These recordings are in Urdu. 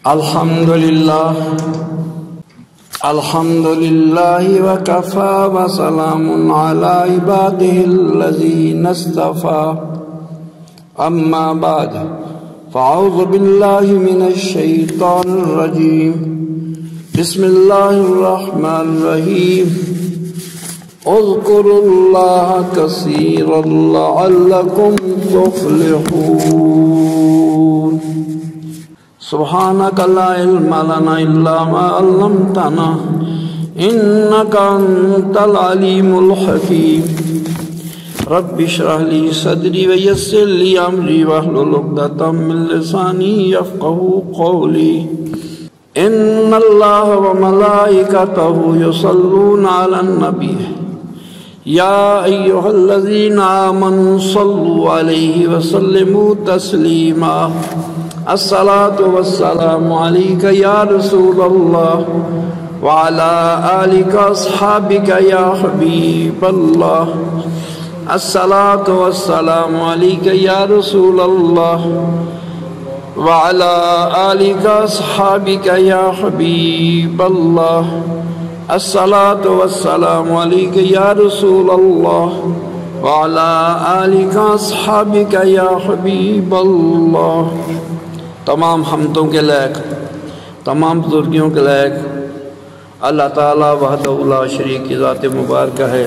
الحمدللہ وکفا وسلام علی عباده الذین اصطفى اما بعد فاعوذ باللہ من الشیطان الرجیم بسم اللہ الرحمن الرحیم اذکروا اللہ کثیرا لعلکم تفلحون سبحانک لا علم لنا الا ما علمتنا انک انت العلیم الحکیم رب اشرح لي صدری ویسر لي امری واحلل عقدۃ من لسانی یفقهوا قولی ان اللہ وملائکتہ یصلون علی النبی یا ایہا الذین آمنوا صلوا علیہ وسلموا تسلیما الصلاة والسلام علیک یا رسول اللہ وعلى آلک اصحابک یا حبیب اللہ الصلاة والسلام علیک یا رسول اللہ وعلى آلک اصحابک یا حبیب اللہ الصلاة والسلام علیک یا رسول اللہ وعلى آلک اصحابک یا حبیب اللہ۔ تمام حمدوں کے لائق، تمام بزرگیوں کے لائق اللہ تعالیٰ وحدہ لا شریک کی ذات مبارکہ ہے،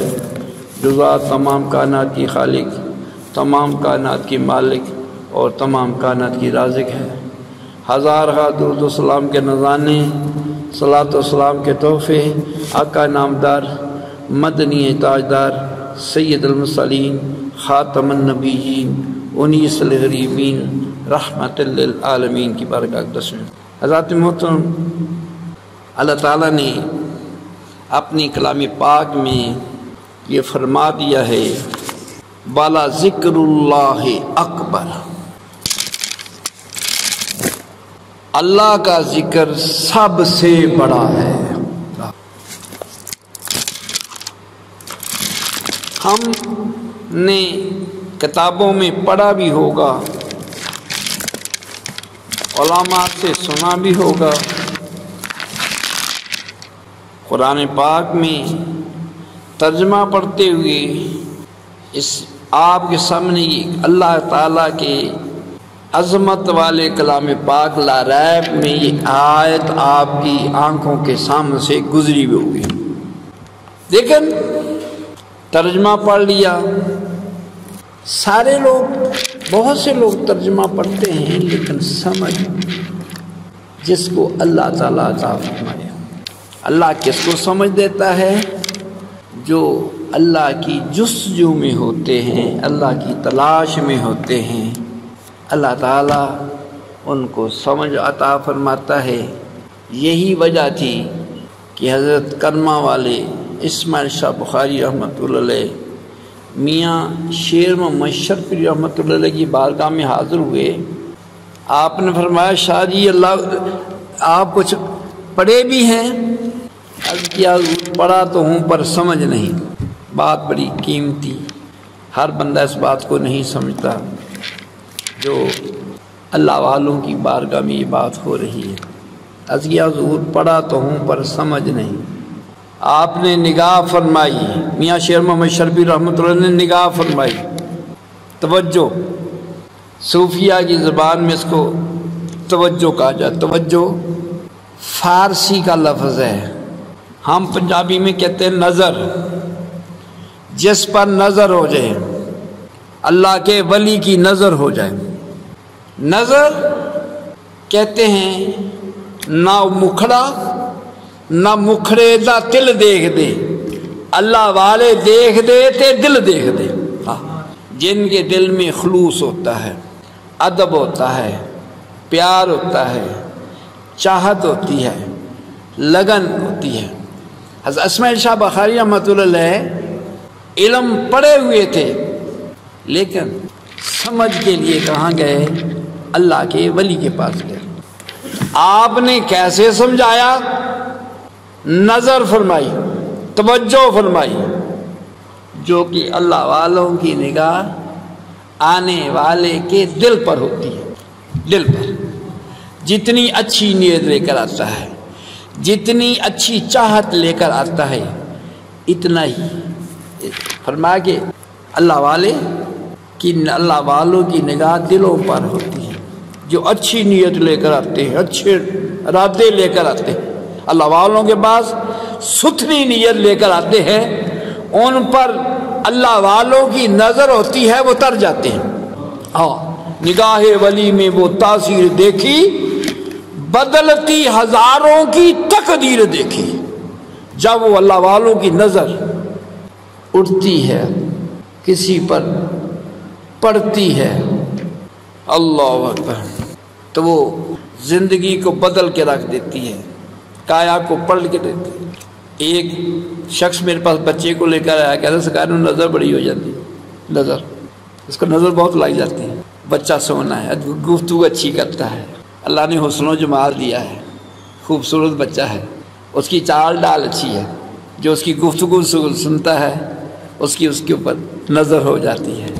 جو ذات تمام کائنات کی خالق، تمام کائنات کی مالک اور تمام کائنات کی رازق ہے۔ ہزارہ درود و سلام کے نذرانے، صلاۃ و سلام کے تحفے آقا نامدار مدنی تاجدار سید المرسلین خاتم النبیین انیس الغریبین رحمت للعالمین کی برکات تسلیم۔ حضرات محترم، اللہ تعالیٰ نے اپنی کلام پاک میں یہ فرما دیا ہے بالا ذکر اللہ اکبر، اللہ کا ذکر سب سے بڑا ہے۔ ہم نے کتابوں میں پڑھا بھی ہوگا، علماء سے سنا بھی ہوگا، قرآن پاک میں ترجمہ پڑھتے ہوئے اس آپ کے سامنے اللہ تعالیٰ کے عظمت والے کلام پاک لا ریب میں یہ آیت آپ کی آنکھوں کے سامنے سے گزری بھی ہوگی، لیکن ترجمہ پڑھ لیا۔ سارے لوگ، بہت سے لوگ ترجمہ پڑھتے ہیں لیکن سمجھ جس کو اللہ تعالیٰ عطا فرمائے۔ اللہ کس کو سمجھ دیتا ہے؟ جو اللہ کی جستجو میں ہوتے ہیں، اللہ کی تلاش میں ہوتے ہیں، اللہ تعالیٰ ان کو سمجھ عطا فرماتا ہے۔ یہی وجہ تھی کہ حضرت کرما والے اسماعیل شاہ بخاری رحمۃ اللہ علیہ میاں شیر محمد شرفی رحمۃ اللہ علیہ کی بارگاہ میں حاضر ہوئے۔ آپ نے فرمایا شاہ جی اللہ آپ کچھ پڑھے بھی ہیں؟ عرض کیا پڑھا تو ہوں پر سمجھ نہیں۔ بات بڑی قیمتی، ہر بندہ اس بات کو نہیں سمجھتا جو اللہ والوں کی بارگاہ میں یہ بات ہو رہی ہے۔ عرض کیا حضور پڑھا تو ہوں پر سمجھ نہیں۔ آپ نے نگاہ فرمائی، میاں شیر محمد شرفی رحمۃ اللہ نے نگاہ فرمائی، توجہ، صوفیہ کی زبان میں اس کو توجہ کہا جاتا۔ توجہ فارسی کا لفظ ہے، ہم پنجابی میں کہتے ہیں نظر، جس پر نظر ہو جائے، اللہ کے ولی کی نظر ہو جائے۔ نظر کہتے ہیں نہ مکھڑا نہ مکھڑے دا دل دیکھ دے، اللہ والے دیکھ دے تے دل دیکھ دے۔ جن کے دل میں خلوص ہوتا ہے، ادب ہوتا ہے، پیار ہوتا ہے، چاہت ہوتی ہے، لگن ہوتی ہے۔ حضرت اسماعیل شاہ بخاری رحمۃ اللہ علیہ علم پڑھے ہوئے تھے لیکن سمجھ کے لیے کہاں گئے؟ اللہ کے ولی کے پاس گئے۔ آپ نے کیسے سمجھایا؟ نظر فرمائی، توجہ فرمائی، جو کہ اللہ والوں کی نگاہ آنے والے کے دل پر ہوتی ہے، دل پر۔ جتنی اچھی نیت لے کر آتا ہے، جتنی اچھی چاہت لے کر آتا ہے، اتنا ہی فرمایا کہ اللہ والوں کی نگاہ دلوں پر ہوتی ہے، جو اچھی نیت لے کر آتے ہیں، اچھے ارادے لے کر آتے ہیں۔ اللہ والوں کے پاس ستھری نیت لے کر آتے ہیں، ان پر اللہ والوں کی نظر ہوتی ہے، وہ تر جاتے ہیں۔ ہاں، نگاہ ولی میں وہ تاثیر دیکھی، بدلتی ہزاروں کی تقدیر دیکھی۔ جب وہ اللہ والوں کی نظر اٹھتی ہے، کسی پر پڑتی ہے، اللہ اکبر، تو وہ زندگی کو بدل کے رکھ دیتی ہے، کایا کو پلٹ کے دیتی ہے۔ ایک شخص میرے پاس بچے کو لے کر آیا، کہتا سرکار میں نظر بڑی ہو جاتی ہے، نظر اس کو نظر بہت لگ جاتی ہے، بچہ سونا ہے، گفتگو اچھی کرتا ہے، اللہ نے حسن و جمال دیا ہے، خوبصورت بچہ ہے، اس کی چال ڈال اچھی ہے، جو اس کی گفتگو سنتا ہے اس کے اوپر نظر ہو جاتی ہے،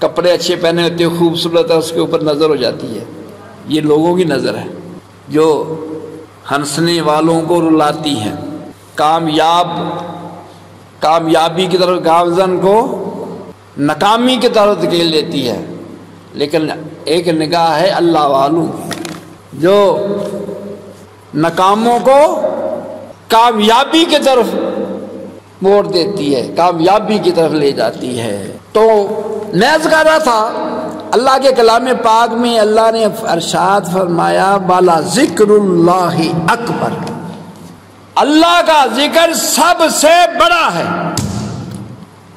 کپڑے اچھے پہنے ہوتے ہیں، خوبصورت ہے، اس کے اوپر نظر ہو جاتی ہے۔ یہ لوگوں کی نظر ہے جو ہنسنے والوں کو رلاتی ہے، کامیابی کی طرف گامزن کو ناکامی کی طرف دھکیل دیتی ہے۔ لیکن ایک نگاہ ہے اللہ والوں کی، جو ناکاموں کو کامیابی کی طرف موڑ دیتی ہے، کامیابی کی طرف لے جاتی ہے۔ تو میں کہہ رہا تھا، اللہ کے کلام پاک میں اللہ نے ارشاد فرمایا بالا ذکر اللہ اکبر، اللہ کا ذکر سب سے بڑا ہے۔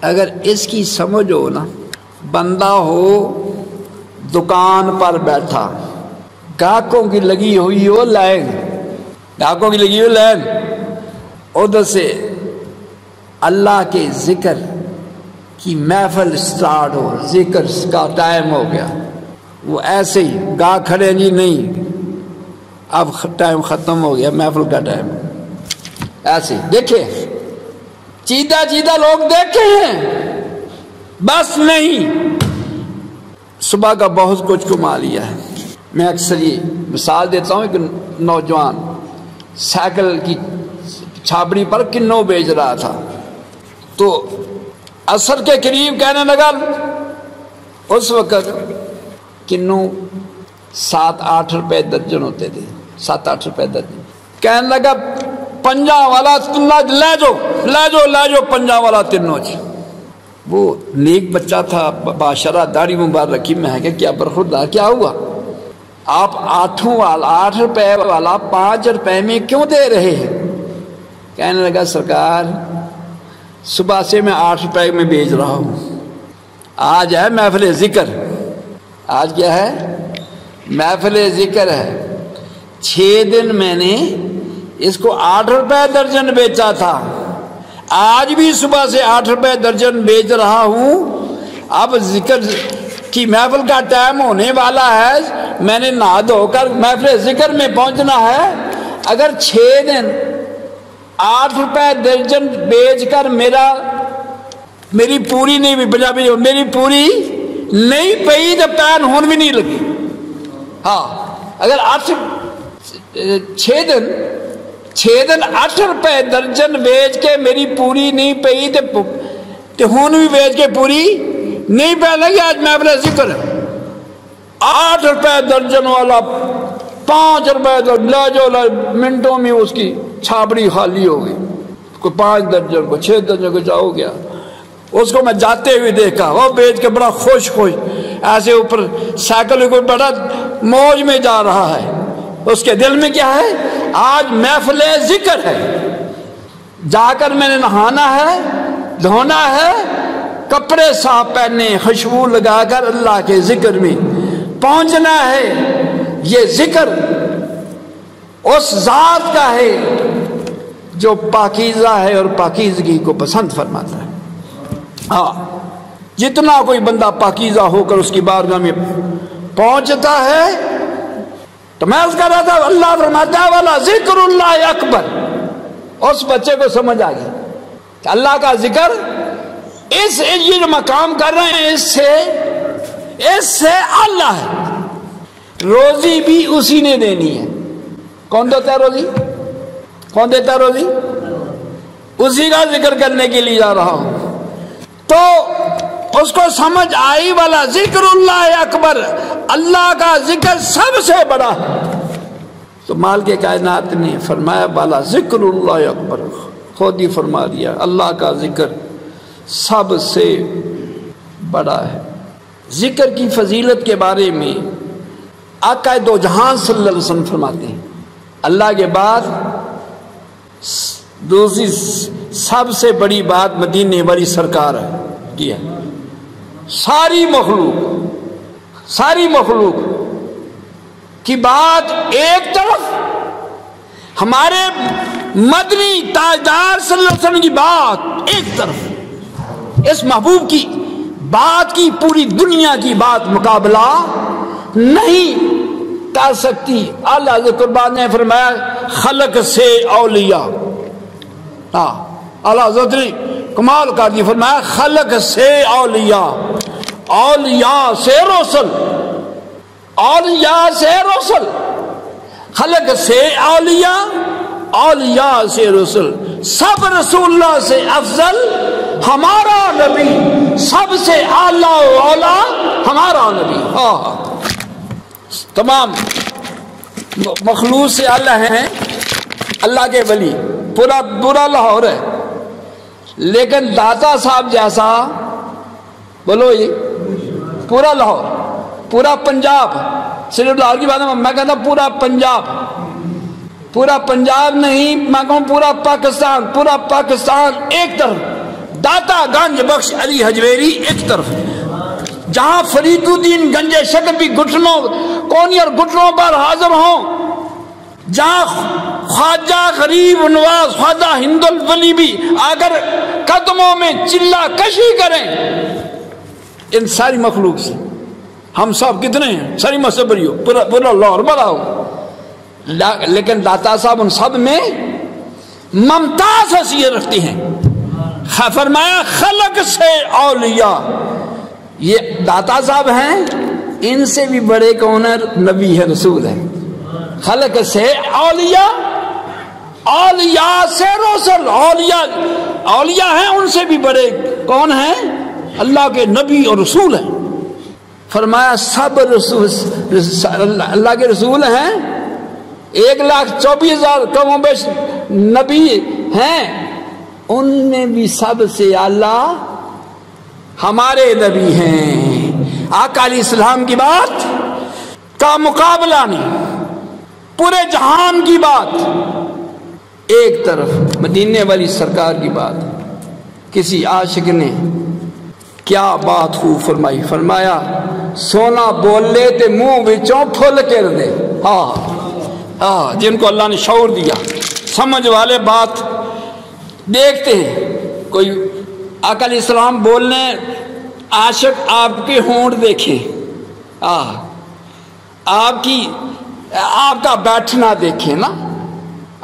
اگر اس کی سمجھ ہو نا، بندہ ہو دکان پر بیٹھا، گاہکوں کی لگی ہوئی ہو لائن، گاہکوں کی لگی ہوئی لائن، ادھر سے اللہ کے ذکر کی محفل سٹارٹ ہو، ذکر کا ٹائم ہو گیا، وہ ایسے ہی گاہک کھڑے جی نہیں اب ٹائم ختم ہو گیا، محفل کا ٹائم، ایسے دیکھے چیدہ چیدہ لوگ دیکھے ہیں، بس نہیں، صبح کا بہت کچھ کما لیا ہے۔ میں اکثر یہ مثال دیتا ہوں، ایک نوجوان سائیکل کی چھابڑی پر کنو بیچ رہا تھا، تو عصر کے قریب کہنے لگا، اس وقت کنو 7-8 روپے درجن ہوتے تھے، 7-8 روپے درجن، کہنے لگا پنجا والا لے جو پنجا والا تنو جی۔ وہ نیک بچہ تھا، باشرہ داڑھی مبارک رکھی، میں کہ کیا برخوردار، کیا ہوا آپ 8 روپے والا 5 روپے میں کیوں دے رہے ہیں؟ کہنے لگا سرکار صبح سے میں 8 روپے میں بیچ رہا ہوں، آج ہے محفل ذکر، آج کیا ہے محفل ذکر ہے، 6 دن میں نے اس کو 8 روپے درجن بیچا تھا، آج بھی صبح سے 8 روپے درجن بیچ رہا ہوں، اب ذکر کی محفل کا ٹائم ہونے والا ہے، میں نے نہا دھو کر محفل ذکر میں پہنچنا ہے۔ اگر 6 دن 8 روپے درجن بیچ کر میری پوری نہیں بھی پنجابی میری پوری نہیں پئی تو پین ہون بھی نہیں لگی۔ ہاں اگر 6 دن 8 روپے درجن بیچ کے میری پوری نہیں پئی تو ہون بھی بیچ کے پوری نہیں پہ لگی۔ آج محفل ذکر ہے، 8 روپے درجن والا 5 روپے لے جو منٹوں میں اس کی چھابڑی خالی ہو گئی، کوئی 5 درجن کو 6 درجن کو جاؤ گیا۔ اس کو میں جاتے ہوئے دیکھا، وہ بیچ کے بڑا خوش ایسے اوپر سائیکل کو بڑا موج میں جا رہا ہے، اس کے دل میں کیا ہے، آج محفل ذکر ہے، جا کر میں نے نہانا ہے، دھونا ہے، کپڑے صاف پہننے، خوشبو لگا کر اللہ کے ذکر میں پہنچنا ہے۔ یہ ذکر اس ذات کا ہے جو پاکیزہ ہے اور پاکیزگی کو پسند فرماتا ہے۔ ہاں جتنا کوئی بندہ پاکیزہ ہو کر اس کی بارگاہ میں پہنچتا ہے، تو میں اس کا رہا تھا اللہ فرماتا ہے والا ذکر اللہ اکبر۔ اس بچے کو سمجھ آ گئی کہ اللہ کا ذکر یہ جو مقام کر رہے ہیں اس سے اعلیٰ ہے، روزی بھی اسی نے دینی ہے۔ کون دیتا ہے روزی؟ کون دیتا ہے روزی؟ اسی کا ذکر کرنے کے لیے جا رہا ہوں۔ تو اس کو سمجھ آئی والا ذکر اللہ اکبر، اللہ کا ذکر سب سے بڑا ہے۔ تو مالک کائنات نے فرمایا بالا ذکر اللہ اکبر، خود ہی فرما دیا اللہ کا ذکر سب سے بڑا ہے۔ ذکر کی فضیلت کے بارے میں آقا دو جہان صلی اللہ علیہ وسلم فرماتے ہیں اللہ کے بعد دوسری سب سے بڑی بات مدینے والی سرکار ہے کی ہے۔ ساری مخلوق کی بات ایک طرف، ہمارے مدنی تاجدار صلی اللہ علیہ وسلم کی بات ایک طرف، اس محبوب کی بات کی پوری دنیا کی بات مقابلہ نہیں کر سکتی۔ اللہ حضرت قربان نے فرمایا خلق سے اولیاء، اللہ حضرت نے کمال کر دی، فرمایا خلق سے اولیاء، اولیاء سے رسل، اولیاء سے رسل، خلق سے اولیاء، اولیاء سے رسل، سب رسول اللہ سے افضل ہمارا نبی، سب سے اعلیٰ و اولا ہمارا نبی۔ تمام مخلوق سے اعلیٰ ہیں اللہ کے ولی، پورا لاہور ہے، لیکن داتا صاحب جیسا بولو یہ پورا لاہور، پورا پنجاب، صرف لاہور کی بات ہے، میں کہتا ہوں پورا پنجاب نہیں، میں کہوں پورا پاکستان ایک طرف، داتا گنج بخش علی حجویری ایک طرف، جہاں فرید الدین گنج شکر بھی گھٹنوں کونی اور گھٹنوں پر حاضر ہوں، جہاں خواجہ غریب نواز خواجہ ہند الولی بھی اگر قدموں میں چلا کشی کریں، ان ساری مخلوق سے ہم سب کتنے ہیں، ساری مصبری ہو، پورا لاہور بڑا ہو، لیکن داتا صاحب ان سب میں ممتاز حیثیت رکھتے ہیں۔ فرمایا خلق سے اولیاء، یہ داتا صاحب ہیں، ان سے بھی بڑے کون ہے؟ نبی ہے، رسول ہے۔ خلق سے اولیاء، اولیاء سے رسول، اولیاء ہیں، ان سے بھی بڑے کون ہیں؟ اللہ کے نبی اور رسول ہیں۔ فرمایا سب رسول اللہ کے رسول ہیں، 1,24,000 کم و بیش نبی ہیں، ان میں بھی سب سے اعلیٰ ہمارے نبی ہیں۔ آقا علیہ السلام کی بات کا مقابلہ نہیں، پورے جہان کی بات ایک طرف، مدینے والی سرکار کی بات۔ کسی عاشق نے کیا بات خوب فرمائی، فرمایا سونا بول لے تے منہ وچوں پھل کر دے۔ جن کو اللہ نے شعور دیا، سمجھ والے بات دیکھتے ہیں۔ کوئی آقا علیہ السلام بولنے، عاشق آپ کے ہونٹ دیکھیں، آپ کا بیٹھنا دیکھیں نا،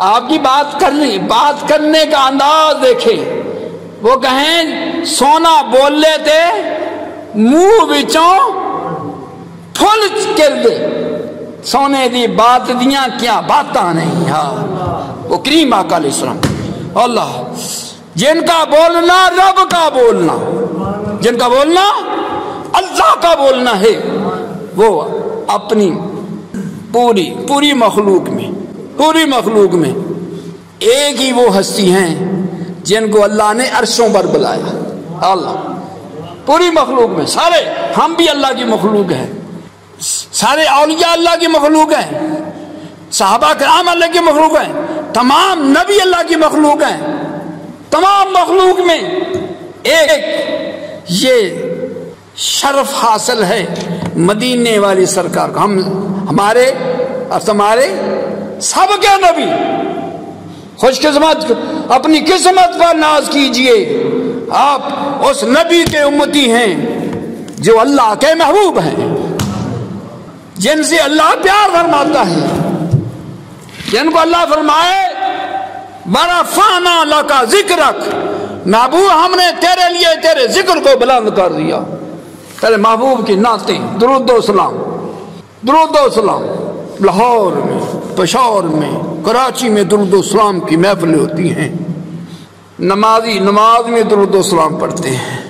آپ کی بات کرنے کا انداز دیکھیں، وہ کہیں سونا بول لیتے منہ وچوں پھل کر دے، سونے دی بات دیاں کیا باتاں نہیں۔ وہ کریم آقا علیہ السلام، اللہ جن کا بولنا رب کا بولنا، جن کا بولنا اللہ کا بولنا ہے، وہ اپنی پوری مخلوق میں ایک ہی وہ ہستی ہیں جن کو اللہ نے عرشوں پر بلایا۔ اللہ پوری مخلوق میں، سارے ہم بھی اللہ کی مخلوق ہیں، سارے اولیاء اللہ کی مخلوق ہیں، صحابہ کرام اللہ کی مخلوق ہیں، تمام نبی اللہ کی مخلوق ہیں، تمام مخلوق میں ایک یہ شرف حاصل ہے مدینے والی سرکار کو۔ ہمارے اور تمہارے سب کے نبی، خوش قسمت اپنی قسمت پر ناز کیجئے، آپ اس نبی کے امتی ہیں جو اللہ کے محبوب ہیں، جن سے اللہ پیار فرماتا ہے، جن کو اللہ فرمائے وَرَفَعْنَا لَكَ ذِكْرَكَ، محبوب ہم نے تیرے لیے تیرے ذکر کو بلند کر دیا، تیرے محبوب کی نعتیں، درود و سلام، درود و سلام، لاہور میں، پشاور میں، کراچی میں درود و سلام کی محفلیں ہوتی ہیں، نمازی نماز میں درود و سلام پڑھتے ہیں،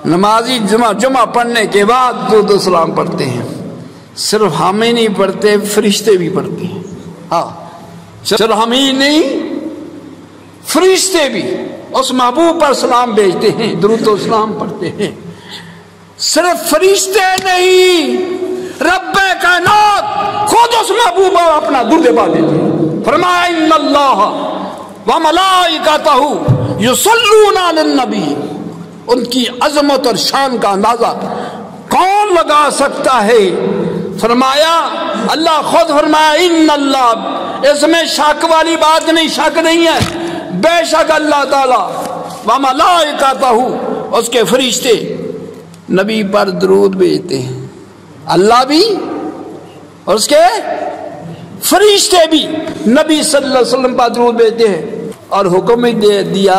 نمازی جمعہ پڑھنے کے بعد درود و سلام پڑھتے ہیں۔ صرف ہم ہی نہیں پڑھتے، فرشتے بھی پڑھتے ہیں۔ ہاں، صرف ہم ہی نہیں، فرشتے بھی اس محبوب پر سلام بھیجتے ہیں، درود و سلام پڑھتے ہیں۔ صرف فرشتے نہیں، رب کائنات خود اس محبوب پر اپنا درود پاک دیتے ہیں۔ فرمایا ان اللہ وملائکتہ یصلون علی النبی۔ ان کی عظمت اور شان کا اندازہ کون لگا سکتا ہے؟ فرمایا اللہ خود فرمایا ان اللہ، اس میں شک والی بات نہیں، شک نہیں ہے، بے شک اللہ تعالی وملائکتہ، اس کے فرشتے نبی پر درود بھیجتے ہیں۔ اللہ بھی اور اس کے فرشتے بھی نبی صلی اللہ علیہ وسلم پر درود بھیجتے ہیں، اور حکم ہی دے دیا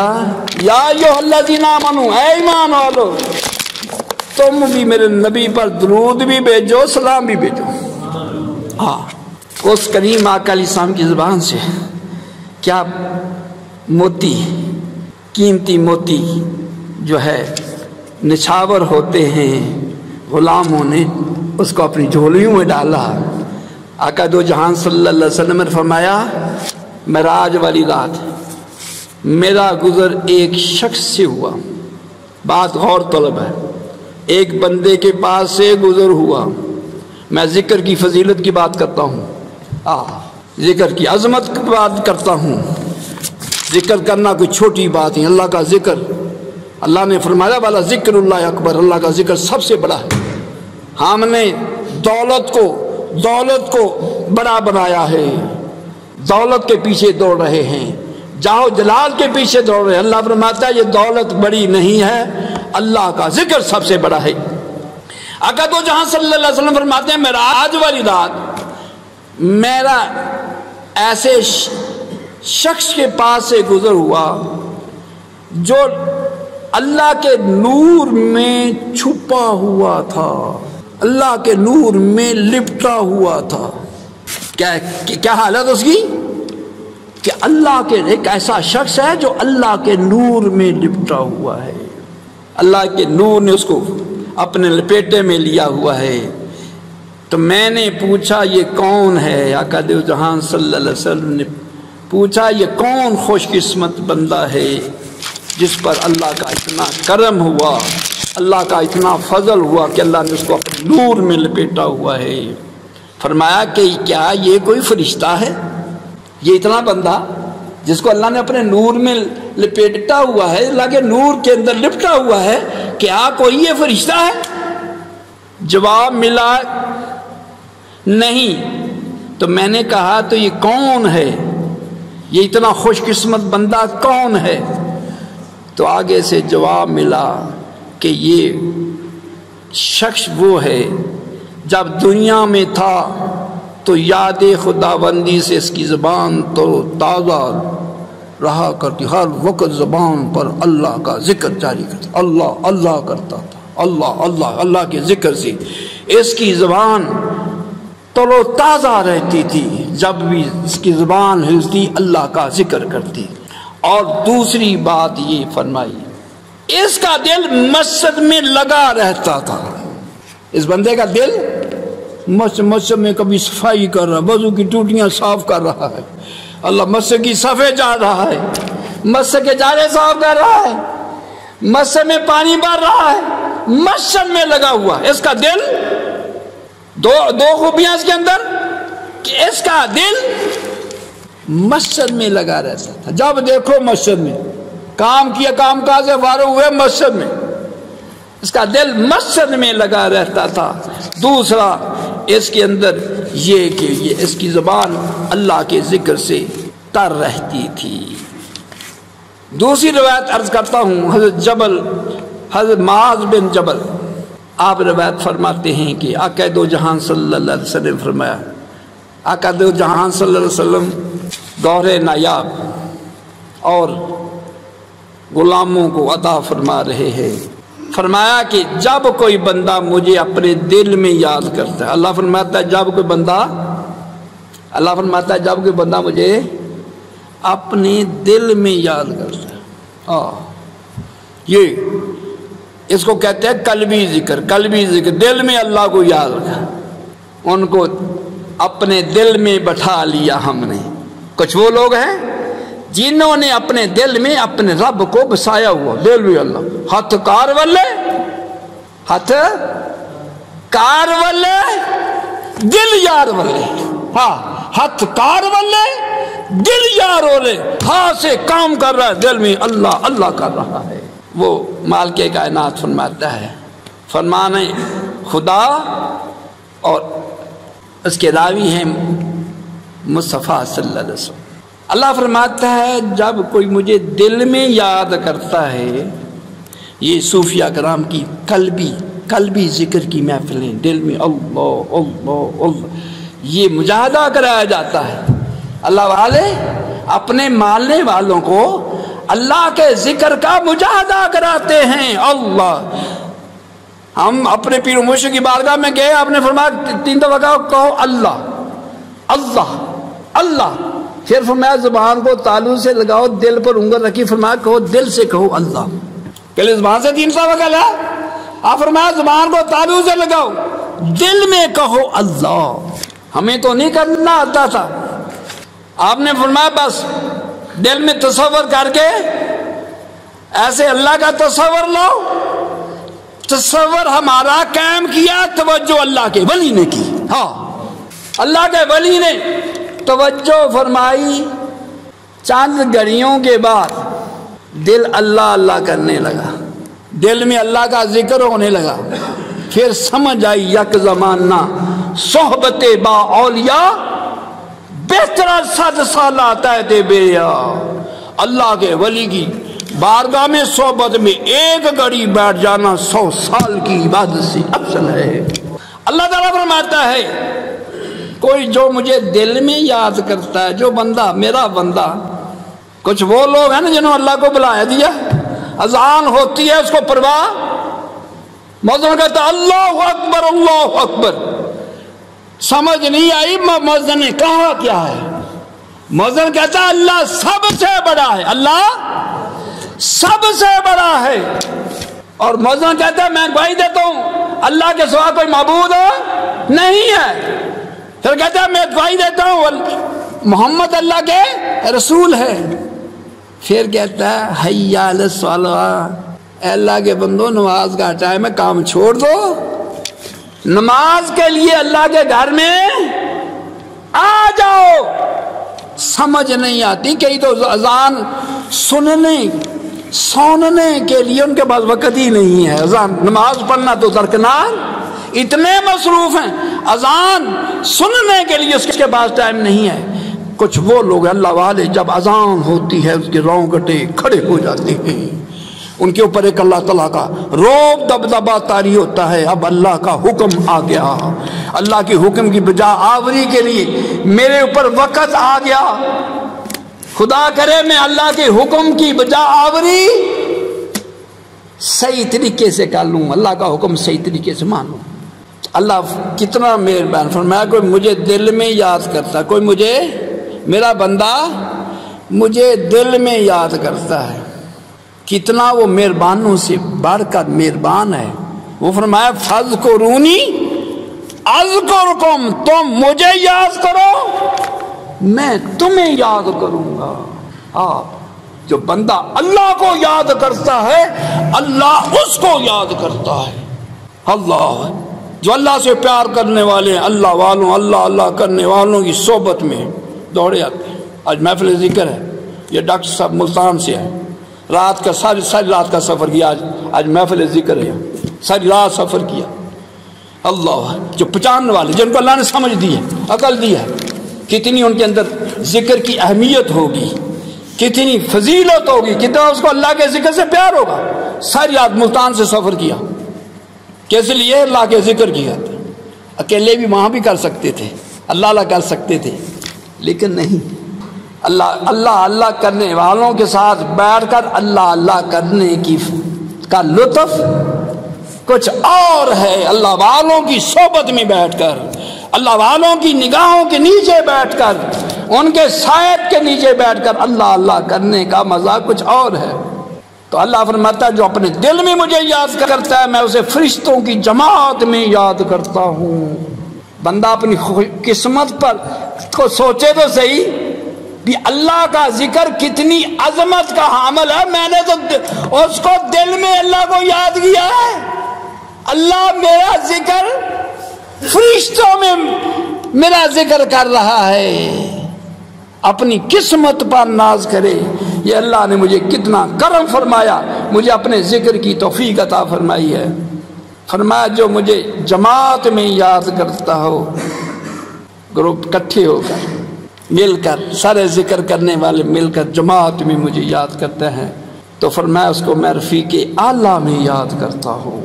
یا ایھا الذین آمنوا، اے ایمان والو تم بھی میرے نبی پر درود بھی بھیجو، سلام بھی بھیجو۔ ہاں، اس کریم آقا علیہ السلام کی زبان سے کیا موتی، قیمتی موتی جو ہے نچھاور ہوتے ہیں، غلاموں نے اس کو اپنی جھولیوں میں ڈالا۔ آقا دو جہان صلی اللہ علیہ وسلم نے فرمایا معراج والی رات میرا گزر ایک شخص سے ہوا، بات غور طلب ہے، ایک بندے کے پاس سے گزر ہوا۔ میں ذکر کی فضیلت کی بات کرتا ہوں، ذکر کی عظمت کی بات کرتا ہوں۔ ذکر کرنا کوئی چھوٹی بات نہیں، اللہ کا ذکر، اللہ نے فرمایا والا ذکر اللہ اکبر، اللہ کا ذکر سب سے بڑا ہے۔ ہم نے دولت کو بڑا بنایا ہے، دولت کے پیچھے دوڑ رہے ہیں، جاہو جلال کے پیچھے دوڑ رہے ہیں۔ اللہ فرماتا ہے یہ دولت بڑی نہیں ہے، اللہ کا ذکر سب سے بڑا ہے۔ آقا دو جہاں صلی اللہ علیہ وسلم فرماتے ہیں معراج والی رات میرا ایسے شخص کے پاس سے گزر ہوا جو اللہ کے نور میں چھپا ہوا تھا، اللہ کے نور میں لپٹا ہوا تھا۔ کیا حالت اس کی؟ کہ اللہ کے ایک ایسا شخص ہے جو اللہ کے نور میں لپٹا ہوا ہے، اللہ کے نور نے اس کو اپنے لپیٹے میں لیا ہوا ہے۔ تو میں نے پوچھا یہ کون ہے؟ آقا دو جہان صلی اللہ علیہ وسلم نے پوچھا یہ کون خوش قسمت بندہ ہے جس پر اللہ کا اتنا کرم ہوا، اللہ کا اتنا فضل ہوا کہ اللہ نے اس کو اپنے نور میں لپیٹا ہوا ہے۔ فرمایا کہ کیا یہ کوئی فرشتہ ہے؟ یہ اتنا بندہ جس کو اللہ نے اپنے نور میں لپیٹا ہوا ہے، اللہ کے نور کے اندر لپٹا ہوا ہے، کیا کوئی یہ فرشتہ ہے؟ جواب ملا نہیں۔ تو میں نے کہا تو یہ کون ہے؟ یہ اتنا خوش قسمت بندہ کون ہے؟ تو آگے سے جواب ملا کہ یہ شخص وہ ہے جب دنیا میں تھا تو یاد خداوندی سے اس کی زبان تو تازہ رہا کرتی، ہر وقت زبان پر اللہ کا ذکر جاری کرتا، اللہ اللہ کرتا تھا، اللہ اللہ اللہ کے ذکر سے اس کی زبان ترو تازہ رہتی تھی، جب بھی اس کی زبان ہلتی اللہ کا ذکر کرتی۔ اور دوسری بات یہ فرمائی اس کا دل مسجد میں لگا رہتا تھا، اس بندے کا دل مسجد میں کبھی صفائی کر رہا، وضو کی ٹوٹیاں صاف کر رہا ہے، اللہ مسجد کی صفیں جا رہا ہے، مسجد کے جالے صاف کر رہا ہے، مسجد میں پانی بھر رہا ہے، مسجد میں لگا ہوا۔ اس کا دل دو خوبیاں اس کے اندر کہ اس کا دل مسجد میں لگا رہتا تھا، جب دیکھو مسجد میں کام کیا، کام کاج سے فارغ ہوئے مسجد میں، اس کا دل مسجد میں لگا رہتا تھا۔ دوسرا اس کے اندر یہ کہ یہ اس کی زبان اللہ کے ذکر سے تر رہتی تھی۔ دوسری روایت عرض کرتا ہوں، حضرت معاذ بن جبل آپ روایت فرماتے ہیں کہ آقا دو جہان صلی اللہ علیہ وسلم فرمایا، آقا دو جہان صلی اللہ علیہ وسلم گوہر نایاب اور غلاموں کو عطا فرما رہے ہیں، فرمایا کہ جب کوئی بندہ مجھے اپنے دل میں یاد کرتا ہے، اللہ فرماتا ہے جب کوئی بندہ مجھے اپنے دل میں یاد کرتا ہے، یہ اس کو کہتے ہیں قلبی ذکر۔ دل میں اللہ کو یاد رکھا، ان کو اپنے دل میں بٹھا لیا ہم نے۔ کچھ وہ لوگ ہیں جنہوں نے اپنے دل میں اپنے رب کو بسایا ہوا، دل میں اللہ، ہاتھ کار والے دل یار والے، ہاتھ کار والے دل یار والے، ہاتھ سے کام کر رہا ہے، دل میں اللہ اللہ کر رہا ہے۔ وہ مالک کائنات فرماتا ہے، فرمانے خدا اور اس کے راوی ہیں مصطفیٰ صلی اللہ علیہ وسلم۔ اللہ فرماتا ہے جب کوئی مجھے دل میں یاد کرتا ہے، یہ صوفیہ کرام کی قلبی ذکر کی محفلیں، دل میں اللہ اللہ اللہ، یہ مجاہدہ کرایا جاتا ہے۔ اللہ والے اپنے ماننے والوں کو اللہ کے ذکر کا مجاہدہ کراتے ہیں۔ اللہ، ہم اپنے پیر و مرشد کی بارگاہ میں گئے، آپ نے فرمایا 3 دفعہ کہو اللہ اللہ اللہ، پھر فرمایا زبان کو تالو سے لگاؤ، دل پر انگل رکھی، فرمایا کہو دل سے کہو اللہ۔ پہلے زبان سے 3 دفعہ کہا، آپ فرمایا زبان کو تالو سے لگاؤ، دل میں کہو اللہ۔ ہمیں تو نہیں کرنا آتا تھا، آپ نے فرمایا بس دل میں تصور کر کے ایسے اللہ کا تصور لاؤ، تصور ہمارا قائم کیا، توجہ اللہ کے ولی نے کی، اللہ کے ولی نے توجہ فرمائی، چند گھڑیوں کے بعد دل اللہ اللہ کرنے لگا، دل میں اللہ کا ذکر ہونے لگا، پھر سمجھ آئی یک زمانہ صحبت با اولیاء بہتر 100 سال آتا ہے تے بیا۔ اللہ کے ولی کی بارگاہ میں صحبت میں ایک گھڑی بیٹھ جانا 100 سال کی عبادت سے افضل ہے۔ اللہ تعالیٰ فرماتا ہے کوئی جو مجھے دل میں یاد کرتا ہے، جو بندہ میرا بندہ، کچھ وہ لوگ ہیں نا جنہوں اللہ کو بلایا دیا، اذان ہوتی ہے اس کو پرواہ، مؤذن کہتا اللہ اکبر اللہ اکبر، سمجھ نہیں آئی مؤذن نے کہا کیا ہے، مؤذن کہتا اللہ سب سے بڑا ہے، اللہ سب سے بڑا ہے، اور مؤذن کہتا ہے میں گواہی دیتا ہوں اللہ کے سوا کوئی معبود نہیں ہے، پھر کہتا ہے میں گواہی دیتا ہوں محمد اللہ کے رسول ہے، پھر کہتا ہے حی علی الصلاۃ، اے اللہ کے بندو نماز کا ٹائم ہے، کام چھوڑ دو، نماز کے لیے اللہ کے گھر میں آ جاؤ۔ سمجھ نہیں آتی، کئی تو اذان سننے کے لیے ان کے پاس وقت ہی نہیں ہے، اذان نماز پڑھنا تو درکنار، اتنے مصروف ہیں، اذان سننے کے لیے اس کے پاس ٹائم نہیں ہے۔ کچھ وہ لوگ اللہ والے جب اذان ہوتی ہے اس کے رونگٹے کھڑے ہو جاتے ہیں، ان کے اوپر ایک اللہ تعالیٰ کا روب دبدبا طاری ہوتا ہے، اب اللہ کا حکم آ گیا، اللہ کے حکم کی بجا آوری کے لیے میرے اوپر وقت آ گیا، خدا کرے میں اللہ کے حکم کی بجا آوری صحیح طریقے سے کر لوں، اللہ کا حکم صحیح طریقے سے مانوں۔ اللہ کتنا مہربان، فرمایا کوئی مجھے دل میں یاد کرتا، کوئی مجھے میرا بندہ مجھے دل میں یاد کرتا ہے، کتنا وہ مہربانوں سے بڑھ کر مہربان ہے۔ وہ فرمایا فاذکرونی اذکرکم، تم مجھے یاد کرو میں تمہیں یاد کروں گا۔ جو بندہ اللہ کو یاد کرتا ہے اللہ اس کو یاد کرتا ہے۔ اللہ جو اللہ سے پیار کرنے والے ہیں، اللہ والوں اللہ اللہ کرنے والوں کی صحبت میں دوڑے آتے ہیں۔ آج محفل ذکر ہے، یہ ڈاکٹر صاحب ملتان سے ہے، رات کا ساری رات کا سفر کیا، آج محفل ذکر ہے، ساری رات سفر کیا۔ اللہ جو پہچاننے والے، جن کو اللہ نے سمجھ دی ہے، عقل دی ہے، کتنی ان کے اندر ذکر کی اہمیت ہوگی، کتنی فضیلت ہوگی، کتنا اس کو اللہ کے ذکر سے پیار ہوگا۔ ساری رات ملتان سے سفر کیا، کس لیے؟ اللہ کے ذکر کیا تھا۔ اکیلے بھی وہاں بھی کر سکتے تھے، اللہ اللہ کر سکتے تھے، لیکن نہیں، اللہ اللہ اللہ کرنے والوں کے ساتھ بیٹھ کر اللہ اللہ کرنے کا لطف کچھ اور ہے اللہ والوں کی صحبت میں بیٹھ کر، اللہ والوں کی نگاہوں کے نیچے بیٹھ کر، ان کے سائے کے نیچے بیٹھ کر اللہ اللہ کرنے کا مزہ کچھ اور ہے۔ تو اللہ فرماتا ہے جو اپنے دل میں مجھے یاد کرتا ہے میں اسے فرشتوں کی جماعت میں یاد کرتا ہوں۔ بندہ اپنی قسمت پر کو سوچے تو صحیح بھی اللہ کا ذکر کتنی عظمت کا حامل ہے، میں نے تو اس کو دل میں اللہ کو یاد کیا ہے۔ اللہ میرا ذکر فرشتوں میں میرا ذکر کر رہا ہے، اپنی قسمت پر ناز کرے یہ اللہ نے مجھے کتنا کرم فرمایا، مجھے اپنے ذکر کی توفیق عطا فرمائی ہے۔ فرمایا جو مجھے جماعت میں یاد کرتا ہو، گروپ اکٹھے ہو کر مل کر سارے ذکر کرنے والے مل کر جماعت میں مجھے یاد کرتے ہیں تو فرمایا اس کو میں رفیق اعلیٰ میں یاد کرتا ہوں۔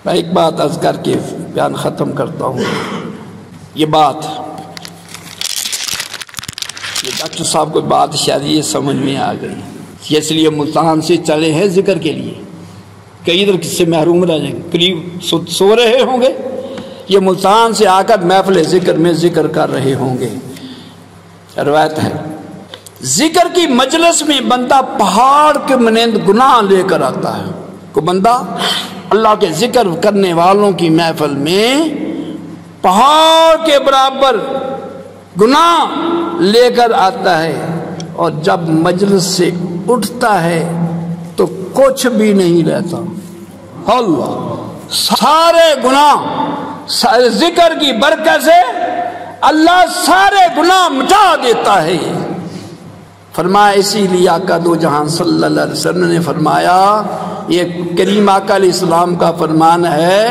میں ایک بات عرض کر کے بیان ختم کرتا ہوں۔ یہ بات یہ ڈاکٹر صاحب کو بات شاید یہ سمجھ میں آ گئی، اس لیے ملتان سے چلے ہیں ذکر کے لیے، کئی ادھر کس سے محروم رہ جائیں گے، قریب سو رہے ہوں گے، یہ ملتان سے آ کر محفل ذکر میں ذکر کر رہے ہوں گے۔ روایت ہے ذکر کی مجلس میں بندہ پہاڑ کے مانند گناہ لے کر آتا ہے، کو بندہ اللہ کے ذکر کرنے والوں کی محفل میں پہاڑ کے برابر گناہ لے کر آتا ہے، اور جب مجلس سے اٹھتا ہے تو کچھ بھی نہیں رہتا۔ اللہ سارے گناہ ذکر کی برکت سے اللہ سارے گناہ مٹا دیتا ہے۔ فرمایا اسی لیے آقا دو جہان صلی اللہ علیہ وسلم نے فرمایا، یہ کریم آقا علیہ السلام کا فرمان ہے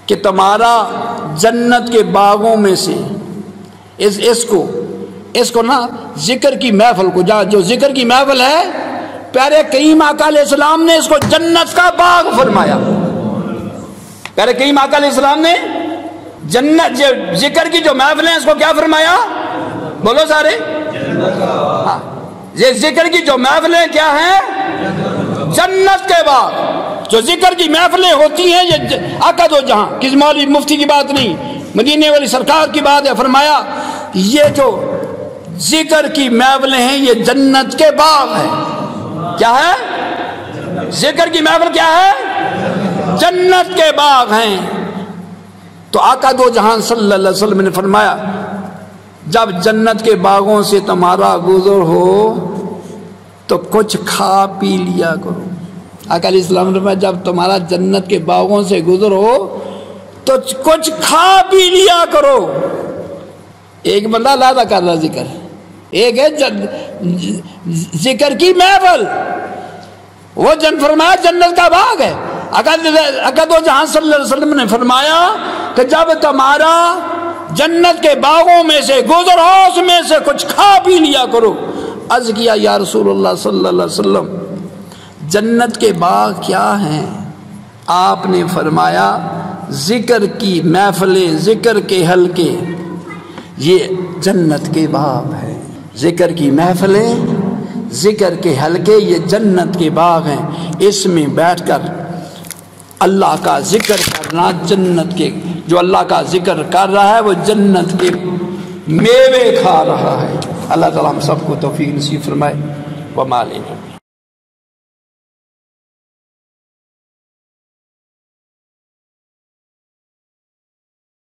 کہ تمہارا جنت کے باغوں میں سے اس کو نا ذکر کی محفل کو جو ذکر کی محفل ہے، پیارے کریم آقا علیہ السلام نے اس کو جنت کا باغ فرمایا۔ پیارے کریم آقا علیہ السلام نے جنت ذکر کی جو محفل ہے اس کو کیا فرمایا؟ بولو سارے، ہاں یہ ذکر کی جو محفلیں کیا ہیں؟ جنت کے باغ۔ جو ذکر کی محفلیں ہوتی ہیں یہ آقا دو جہاں، کسی مولوی مفتی کی بات نہیں، مدینے والی سرکار کی بات ہے۔ فرمایا یہ جو ذکر کی محفلیں ہیں یہ جنت کے باغ ہیں۔ کیا ہے؟ ذکر کی محفل کیا ہے؟ جنت کے باغ ہیں۔ تو آقا دو جہان صلی اللہ علیہ وسلم نے فرمایا جب جنت کے باغوں سے تمہارا گزر ہو تو کچھ کھا پی لیا کرو۔ آقا علیہ السلام نے فرمایا جب تمہارا جنت کے باغوں سے گزر ہو تو کچھ کھا پی لیا کرو۔ ایک بندہ علیحدہ کر رہا ذکر، ایک ہے ذکر کی محفل، وہ فرمایا جنت کا باغ ہے۔ آقا دو جہاں صلی اللہ علیہ وسلم نے فرمایا کہ جب تمہارا جنت کے باغوں میں سے گزر ہو اس میں سے کچھ کھا پی لیا کرو۔ عرض کیا یا رسول اللہ صلی اللہ علیہ وسلم جنت کے باغ کیا ہیں؟ آپ نے فرمایا ذکر کی محفلیں، ذکر کے حلقے یہ جنت کے باغ ہیں۔ ذکر کی محفلیں، ذکر کے حلقے یہ جنت کے باغ ہیں۔ اس میں بیٹھ کر اللہ کا ذکر کرنا، جنت کے جو اللہ کا ذکر کر رہا ہے وہ جنت کے میوے کھا رہا ہے۔ اللہ تعالیٰ ہم سب کو توفیق نصیب فرمائے۔ وما علینا۔